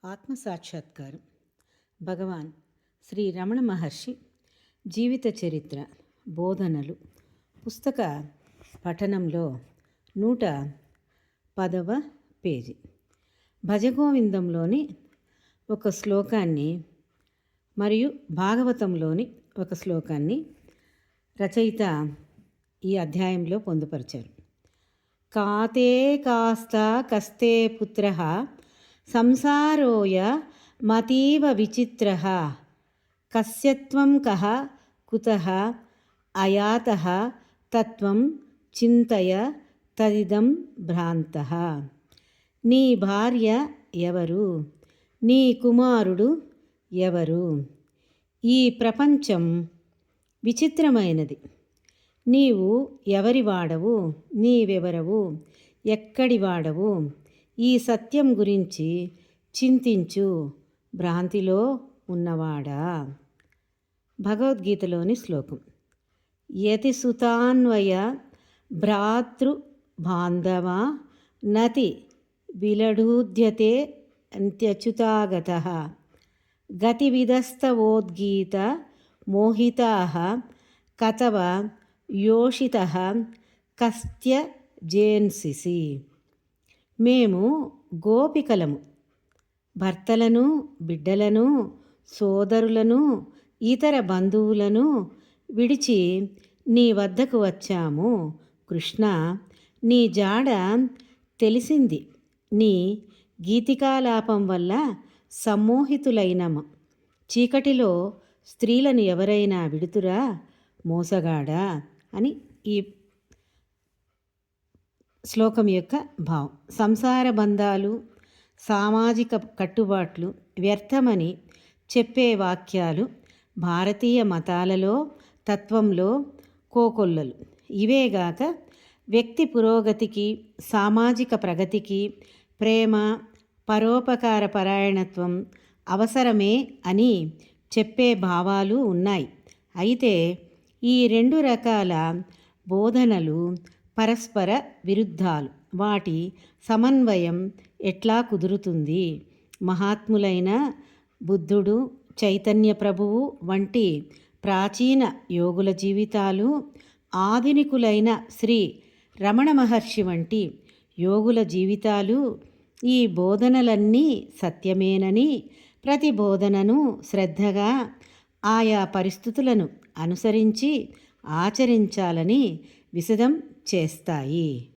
ఆత్మసాక్షాత్కారం భగవాన్ శ్రీ రమణ మహర్షి జీవిత చరిత్ర బోధనలు పుస్తక పఠనంలో 110వ పేజీ భజగోవిందంలోని ఒక శ్లోకాన్ని మరియు భాగవతంలోని ఒక శ్లోకాన్ని రచయిత ఈ అధ్యాయంలో పొందుపరిచారు. కాతే కాస్త కస్తే పుత్రః సంసారోయ మతీవ విచిత్రః కస్యత్వం కః కుతః అయాతః తత్వం చింతయ తదిదం భ్రాంతః. నీ భార్య ఎవరు? నీ కుమారుడు ఎవరు? ఈ ప్రపంచం విచిత్రమైనది. నీవు ఎవరివాడవు? నీవెవరవు? ఎక్కడివాడవు? ఈ సత్యం గురించి చింతించు, భ్రాంతిలో ఉన్నవాడా. భగవద్గీతలోని శ్లోకం. యతి సుతాన్వయ భ్రాతృ బాంధవా నతి విలఢూద్యతే అంత్యచ్యుతాగతః గతివిదస్తవోద్గీత మోహితాః కతవ యోషితః కస్త్యజేన్సిసి. మేము గోపికలము, భర్తలను, బిడ్డలను, సోదరులను, ఇతర బంధువులను విడిచి నీ వద్దకు వచ్చాము. కృష్ణ, నీ జాడ తెలిసింది. నీ గీతికాలాపం వల్ల సమ్మోహితులైనము. చీకటిలో స్త్రీలను ఎవరైనా విడుతురా మోసగాడా అని ఈ శ్లోకం యొక్క భావం. సంసార బంధాలు, సామాజిక కట్టుబాట్లు వ్యర్థమని చెప్పే వాక్యాలు భారతీయ మతాలలో, తత్వంలో కోకొల్లలు. ఇవేగాక వ్యక్తి పురోగతికి, సామాజిక ప్రగతికి ప్రేమ, పరోపకార పరాయణత్వం అవసరమే అని చెప్పే భావాలు ఉన్నాయి. అయితే ఈ రెండు రకాల బోధనలు పరస్పర విరుద్ధాలు. వాటి సమన్వయం ఎట్లా కుదురుతుంది? మహాత్ములైన బుద్ధుడు, చైతన్య ప్రభువు వంటి ప్రాచీన యోగుల జీవితాలు, ఆధునికులైన శ్రీ రమణ మహర్షి వంటి యోగుల జీవితాలు ఈ బోధనలన్నీ సత్యమేనని, ప్రతి బోధనను శ్రద్ధగా ఆయా పరిస్థితులను అనుసరించి ఆచరించాలని విశదం చేస్తాయి.